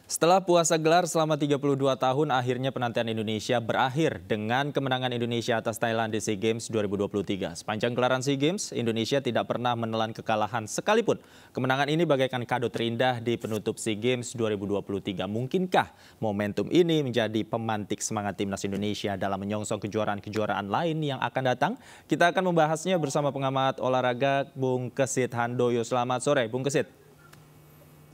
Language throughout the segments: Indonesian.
Setelah puasa gelar selama 32 tahun, akhirnya penantian Indonesia berakhir dengan kemenangan Indonesia atas Thailand di SEA Games 2023. Sepanjang gelaran SEA Games, Indonesia tidak pernah menelan kekalahan sekalipun. Kemenangan ini bagaikan kado terindah di penutup SEA Games 2023. Mungkinkah momentum ini menjadi pemantik semangat timnas Indonesia dalam menyongsong kejuaraan-kejuaraan lain yang akan datang? Kita akan membahasnya bersama pengamat olahraga Bung Kesit Handoyo. Selamat sore, Bung Kesit.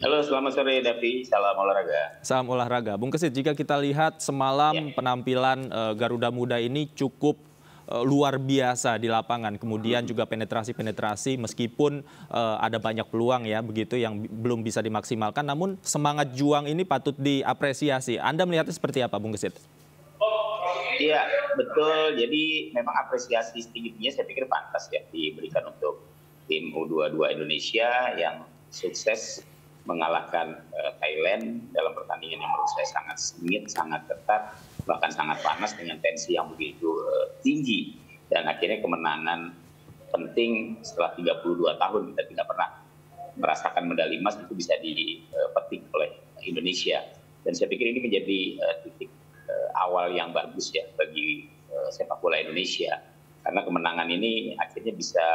Halo, selamat sore Davi. Salam olahraga. Salam olahraga. Bung Kesit, jika kita lihat semalam penampilan Garuda Muda ini cukup luar biasa di lapangan. Kemudian juga penetrasi meskipun ada banyak peluang ya begitu yang belum bisa dimaksimalkan. Namun semangat juang ini patut diapresiasi. Anda melihatnya seperti apa, Bung Kesit? Iya, betul. Jadi memang apresiasi setinggi-tingginya saya pikir pantas ya diberikan untuk tim U22 Indonesia yang sukses mengalahkan Thailand dalam pertandingan yang menurut saya sangat sengit, sangat ketat, bahkan sangat panas dengan tensi yang begitu tinggi. Dan akhirnya kemenangan penting setelah 32 tahun kita tidak pernah merasakan medali emas itu bisa dipetik oleh Indonesia. Dan saya pikir ini menjadi titik awal yang bagus ya bagi sepak bola Indonesia. Karena kemenangan ini akhirnya bisa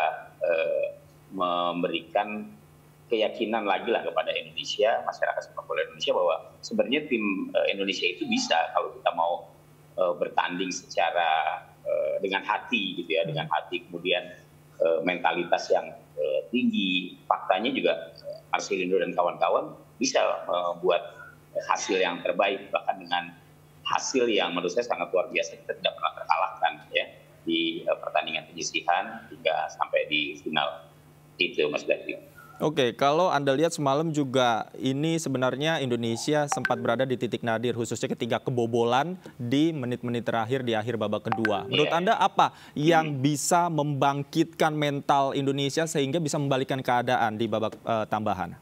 memberikan keyakinan lagi lah kepada Indonesia, masyarakat sepak bola Indonesia bahwa sebenarnya tim Indonesia itu bisa kalau kita mau bertanding secara dengan hati gitu ya, dengan hati kemudian mentalitas yang tinggi. Faktanya juga Marcelino dan kawan-kawan bisa membuat hasil yang terbaik, bahkan dengan hasil yang menurut saya sangat luar biasa. Kita tidak pernah terkalahkan ya di pertandingan penyisihan hingga sampai di final itu, Mas David. Oke, kalau Anda lihat semalam juga ini sebenarnya Indonesia sempat berada di titik nadir khususnya ketika kebobolan di menit-menit terakhir di akhir babak kedua. Menurut Anda apa yang bisa membangkitkan mental Indonesia sehingga bisa membalikkan keadaan di babak tambahan?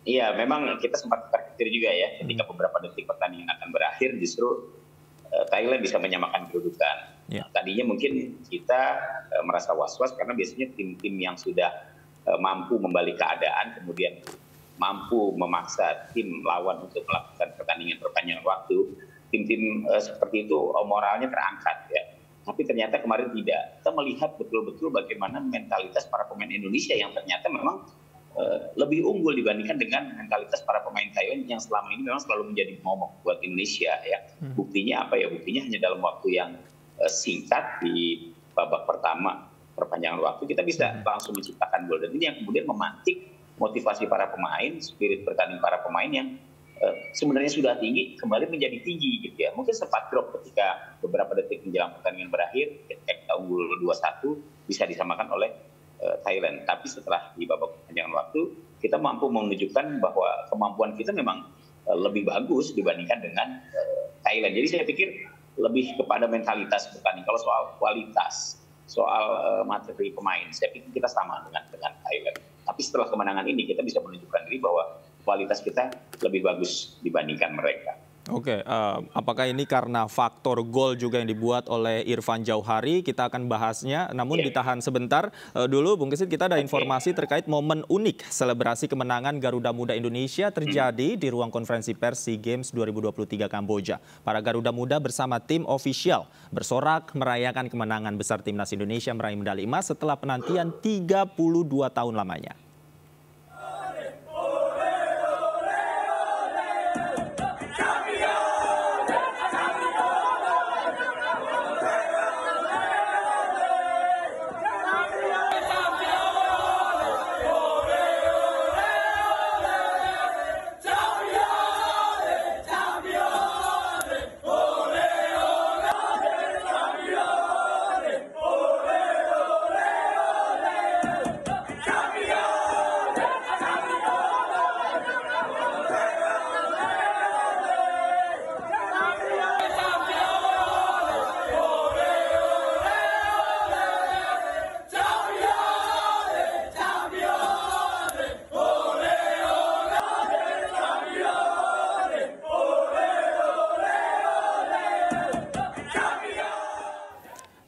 Iya, memang kita sempat terkejut juga ya ketika beberapa detik pertandingan akan berakhir justru Thailand bisa menyamakan kedudukan. Tadinya mungkin kita merasa was-was karena biasanya tim-tim yang sudah mampu membalik keadaan, kemudian mampu memaksa tim lawan untuk melakukan pertandingan perpanjangan waktu, tim-tim seperti itu moralnya terangkat ya. Tapi ternyata kemarin tidak. Kita melihat betul-betul bagaimana mentalitas para pemain Indonesia yang ternyata memang lebih unggul dibandingkan dengan mentalitas para pemain Thailand yang selama ini memang selalu menjadi momok buat Indonesia ya. Buktinya apa ya? Buktinya hanya dalam waktu yang singkat di babak pertama perpanjangan waktu kita bisa langsung menciptakan gol, dan ini yang kemudian memantik motivasi para pemain, spirit bertanding para pemain yang sebenarnya sudah tinggi kembali menjadi tinggi gitu ya. Mungkin sempat drop ketika beberapa detik menjelang pertandingan berakhir ketika unggul 2-1 bisa disamakan oleh Thailand, tapi setelah di babak perpanjangan waktu kita mampu menunjukkan bahwa kemampuan kita memang lebih bagus dibandingkan dengan Thailand. Jadi saya pikir lebih kepada mentalitas bertanding. Kalau soal kualitas, soal materi pemain, saya pikir kita sama dengan Thailand. Tapi setelah kemenangan ini kita bisa menunjukkan diri bahwa kualitas kita lebih bagus dibandingkan mereka. Oke, apakah ini karena faktor gol juga yang dibuat oleh Irfan Jauhari? Kita akan bahasnya, namun ditahan sebentar dulu, Bung Kesit. Kita ada informasi terkait momen unik selebrasi kemenangan Garuda Muda Indonesia terjadi di ruang konferensi pers SEA Games 2023 Kamboja. Para Garuda Muda bersama tim ofisial bersorak merayakan kemenangan besar timnas Indonesia meraih medali emas setelah penantian 32 tahun lamanya.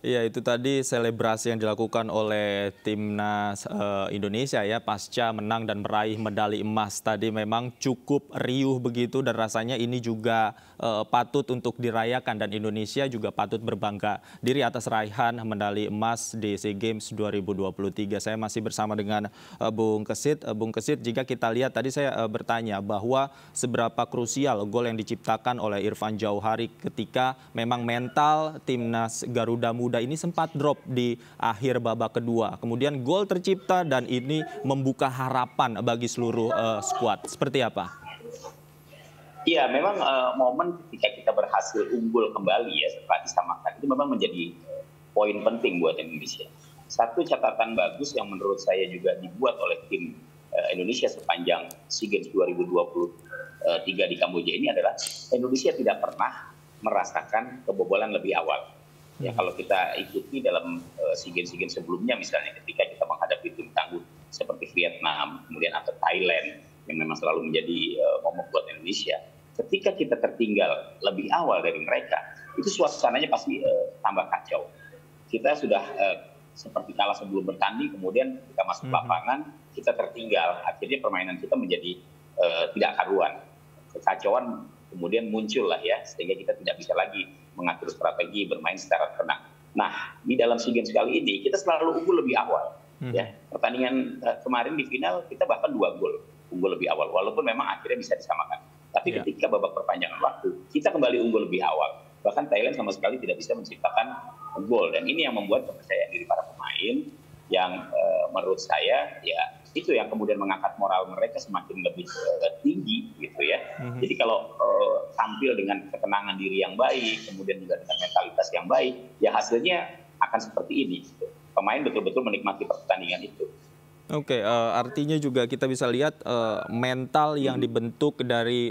Iya, itu tadi selebrasi yang dilakukan oleh timnas Indonesia ya pasca menang dan meraih medali emas tadi memang cukup riuh begitu dan rasanya ini juga patut untuk dirayakan dan Indonesia juga patut berbangga diri atas raihan medali emas di SEA Games 2023. Saya masih bersama dengan Bung Kesit. Bung Kesit, jika kita lihat tadi saya bertanya bahwa seberapa krusial gol yang diciptakan oleh Irfan Jauhari ketika memang mental timnas Garuda Muda ini sempat drop di akhir babak kedua. Kemudian gol tercipta dan ini membuka harapan bagi seluruh skuad. Seperti apa? Iya, memang momen ketika kita berhasil unggul kembali ya setelah disamakan itu memang menjadi poin penting buat Indonesia. Satu catatan bagus yang menurut saya juga dibuat oleh tim Indonesia sepanjang SEA Games 2023 di Kamboja ini adalah Indonesia tidak pernah merasakan kebobolan lebih awal. Ya, kalau kita ikuti dalam SEA Games sebelumnya misalnya ketika kita menghadapi tim tangguh seperti Vietnam, kemudian atau Thailand yang memang selalu menjadi momok buat Indonesia. Ketika kita tertinggal lebih awal dari mereka, itu suasananya pasti tambah kacau. Kita sudah seperti kalah sebelum bertanding, kemudian kita masuk lapangan, kita tertinggal. Akhirnya permainan kita menjadi tidak karuan. Kekacauan kemudian muncul lah ya, sehingga kita tidak bisa lagi mengatur strategi bermain secara tenang. Nah, di dalam SEA Games kali ini kita selalu unggul lebih awal. Ya, pertandingan kemarin di final kita bahkan 2 gol unggul lebih awal, walaupun memang akhirnya bisa disamakan. Tapi ketika babak perpanjangan waktu, kita kembali unggul lebih awal. Bahkan Thailand sama sekali tidak bisa menciptakan gol. Dan ini yang membuat kepercayaan diri para pemain yang menurut saya ya itu yang kemudian mengangkat moral mereka semakin lebih tinggi gitu ya. Jadi kalau tampil dengan ketenangan diri yang baik, kemudian juga dengan mentalitas yang baik, ya hasilnya akan seperti ini. Gitu. Pemain betul-betul menikmati pertandingan itu. Oke, artinya juga kita bisa lihat mental yang dibentuk dari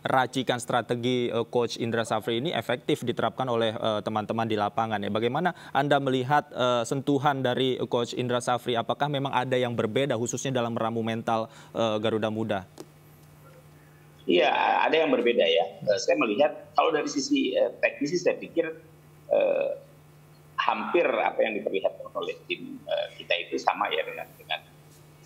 racikan strategi Coach Indra Safri ini efektif diterapkan oleh teman-teman di lapangan. Ya, bagaimana Anda melihat sentuhan dari Coach Indra Safri? Apakah memang ada yang berbeda khususnya dalam meramu mental Garuda Muda? Iya, ada yang berbeda ya. Saya melihat kalau dari sisi teknis saya pikir hampir apa yang diperlihatkan oleh tim kita itu sama ya dengan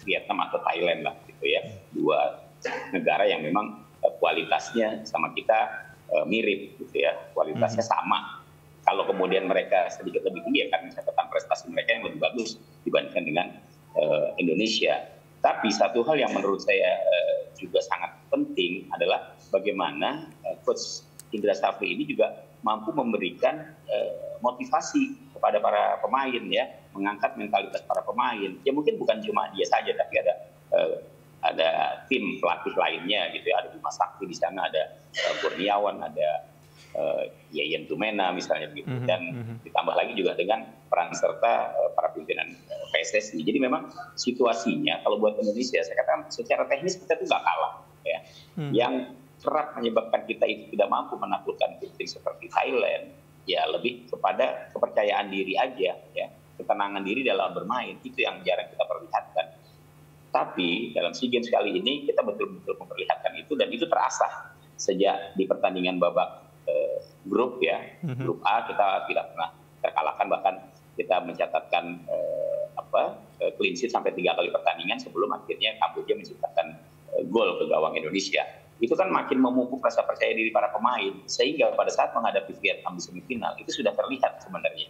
Vietnam atau Thailand lah gitu ya, 2 negara yang memang kualitasnya sama kita mirip gitu ya, kualitasnya sama. Kalau kemudian mereka sedikit lebih tinggi ya karena catatan prestasi mereka yang lebih bagus dibandingkan dengan Indonesia. Tapi satu hal yang menurut saya juga sangat penting adalah bagaimana Coach Indra Safri ini juga mampu memberikan motivasi kepada para pemain ya, mengangkat mentalitas para pemain. Ya mungkin bukan cuma dia saja, tapi ada tim pelatih lainnya gitu ya, ada Bima Sakti di sana, ada Kurniawan, ada Yayan Tumena misalnya begitu, dan ditambah lagi juga dengan peran serta para pimpinan PSSI. Jadi memang situasinya kalau buat Indonesia saya katakan secara teknis kita tuh nggak kalah ya. Yang kerap menyebabkan kita itu tidak mampu menaklukkan tim seperti Thailand ya lebih kepada kepercayaan diri aja ya, ketenangan diri dalam bermain itu yang jarang kita perlihatkan. Tapi dalam SEA Games kali ini kita betul-betul memperlihatkan itu dan itu terasa sejak di pertandingan babak grup ya, grup A kita tidak pernah terkalahkan, bahkan kita mencatatkan clean sheet sampai 3 kali pertandingan sebelum akhirnya Kamboja menciptakan gol ke gawang Indonesia. Itu kan makin memupuk rasa percaya diri para pemain, sehingga pada saat menghadapi Vietnam di semifinal itu sudah terlihat sebenarnya.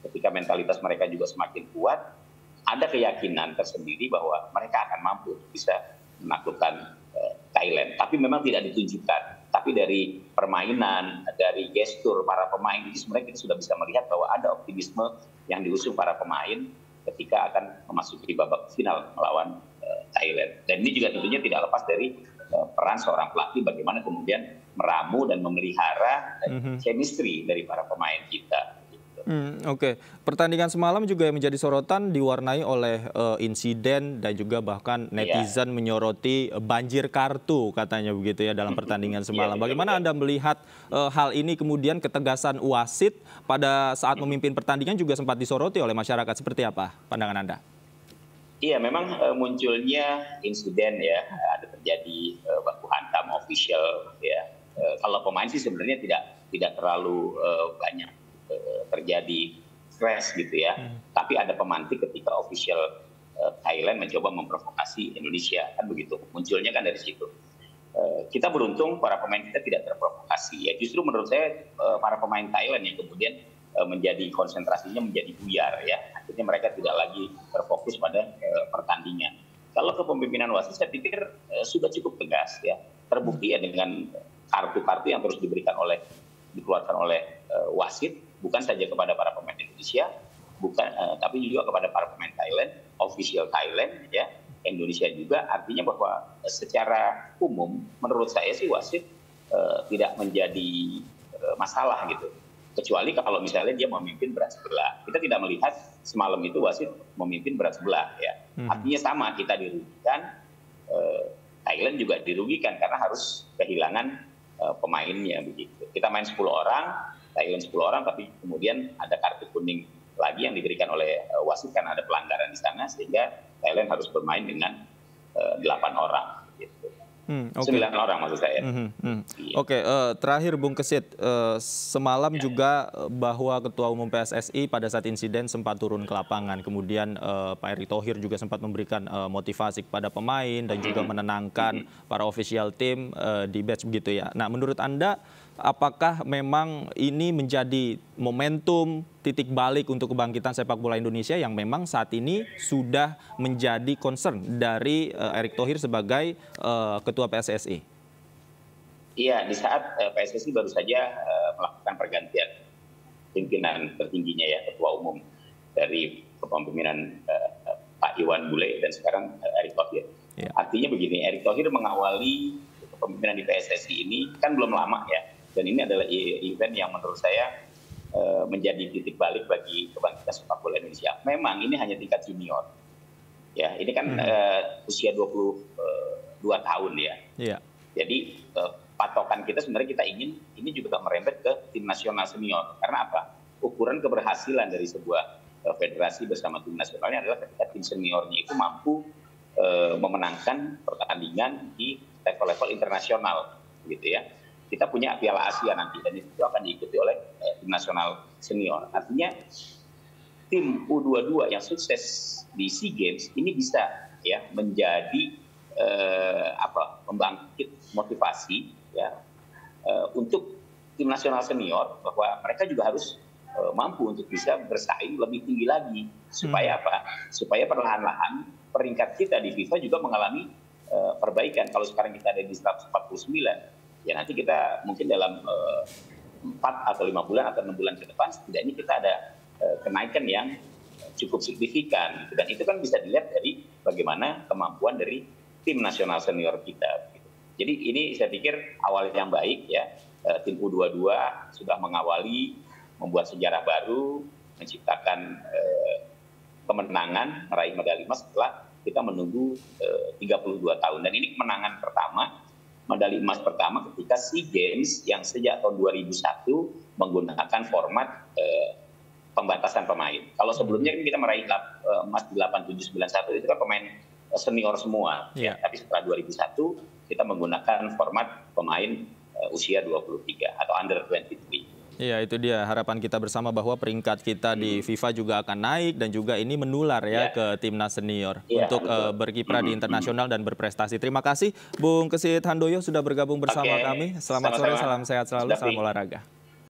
Ketika mentalitas mereka juga semakin kuat, ada keyakinan tersendiri bahwa mereka akan mampu bisa menaklukkan Thailand. Tapi memang tidak ditunjukkan. Tapi dari permainan, dari gestur para pemain itu sebenarnya kita sudah bisa melihat bahwa ada optimisme yang diusung para pemain ketika akan memasuki babak final melawan Thailand. Dan ini juga tentunya tidak lepas dari peran seorang pelatih bagaimana kemudian meramu dan memelihara chemistry dari para pemain kita. Oke. Pertandingan semalam juga yang menjadi sorotan diwarnai oleh insiden dan juga bahkan netizen menyoroti banjir kartu katanya begitu ya dalam pertandingan semalam. Bagaimana Anda melihat hal ini, kemudian ketegasan wasit pada saat memimpin pertandingan juga sempat disoroti oleh masyarakat. Seperti apa pandangan Anda? Iya, memang munculnya insiden ya, ada terjadi baku hantam official ya. Kalau pemain sih sebenarnya tidak terlalu banyak terjadi crash gitu ya. Tapi ada pemantik ketika official Thailand mencoba memprovokasi Indonesia, kan begitu. Munculnya kan dari situ. Kita beruntung para pemain kita tidak terprovokasi ya. Justru menurut saya para pemain Thailand yang kemudian menjadi konsentrasinya menjadi buyar ya. Akhirnya mereka tidak lagi terfokus pada pertandingan. Kalau kepemimpinan wasit saya pikir sudah cukup tegas ya. Terbukti ya dengan kartu-kartu yang terus dikeluarkan oleh wasit, bukan saja kepada para pemain Indonesia, tapi juga kepada para pemain Thailand, official Thailand ya. Indonesia juga, artinya bahwa secara umum menurut saya sih wasit tidak menjadi masalah gitu. Kecuali kalau misalnya dia memimpin berat sebelah. Kita tidak melihat semalam itu wasit memimpin berat sebelah ya. Artinya sama, kita dirugikan, Thailand juga dirugikan karena harus kehilangan pemainnya begitu. Kita main 10 orang, Thailand 10 orang, tapi kemudian ada kartu kuning lagi yang diberikan oleh wasit karena ada pelanggaran di sana, sehingga Thailand harus bermain dengan 8 orang. Gitu. Okay. 9 orang maksud saya. Oke, terakhir Bung Kesit, semalam juga bahwa Ketua Umum PSSI pada saat insiden sempat turun ke lapangan. Kemudian Pak Erick Thohir juga sempat memberikan motivasi kepada pemain dan juga menenangkan para official team di batch begitu ya. Nah, menurut Anda, apakah memang ini menjadi momentum titik balik untuk kebangkitan sepak bola Indonesia yang memang saat ini sudah menjadi concern dari Erick Thohir sebagai Ketua PSSI? Iya, di saat PSSI baru saja melakukan pergantian pimpinan tertingginya ya, Ketua Umum dari kepemimpinan Pak Iwan Bule dan sekarang Erick Thohir. Ya. Artinya begini, Erick Thohir mengawali kepemimpinan di PSSI ini kan belum lama ya. Dan ini adalah event yang menurut saya menjadi titik balik bagi kebangkitan sepak bola Indonesia. Memang ini hanya tingkat junior. Ya, ini kan usia 22 tahun ya. Yeah. Jadi patokan kita sebenarnya kita ingin ini juga merembet ke tim nasional senior. Karena apa? Ukuran keberhasilan dari sebuah federasi bersama tim nasionalnya adalah ketika tim seniornya itu mampu memenangkan pertandingan di level-level internasional, gitu ya. Kita punya Piala Asia nanti dan itu akan diikuti oleh tim nasional senior. Artinya tim U22 yang sukses di SEA Games ini bisa ya menjadi membangkit motivasi ya untuk tim nasional senior, bahwa mereka juga harus mampu untuk bisa bersaing lebih tinggi lagi. Supaya apa? Supaya perlahan-lahan peringkat kita di FIFA juga mengalami perbaikan. Kalau sekarang kita ada di 149, ya nanti kita mungkin dalam 4 atau 5 bulan atau 6 bulan ke depan setidaknya kita ada kenaikan yang cukup signifikan. Dan itu kan bisa dilihat dari bagaimana kemampuan dari tim nasional senior kita. Jadi ini saya pikir awal yang baik ya. Tim U22 sudah mengawali, membuat sejarah baru, menciptakan kemenangan, meraih medali emas setelah kita menunggu 32 tahun. Dan ini kemenangan pertama, medali emas pertama ketika SEA Games yang sejak tahun 2001 menggunakan format pembatasan pemain. Kalau sebelumnya kan kita meraih emas di 8791 itu kan pemain senior semua. Yeah. Tapi setelah 2001 kita menggunakan format pemain usia 23 atau under 23. Iya, itu dia harapan kita bersama bahwa peringkat kita di FIFA juga akan naik dan juga ini menular ya ke timnas senior untuk berkiprah di internasional dan berprestasi. Terima kasih Bung Kesit Handoyo sudah bergabung bersama kami. Selamat sore, salam sehat selalu, salam olahraga.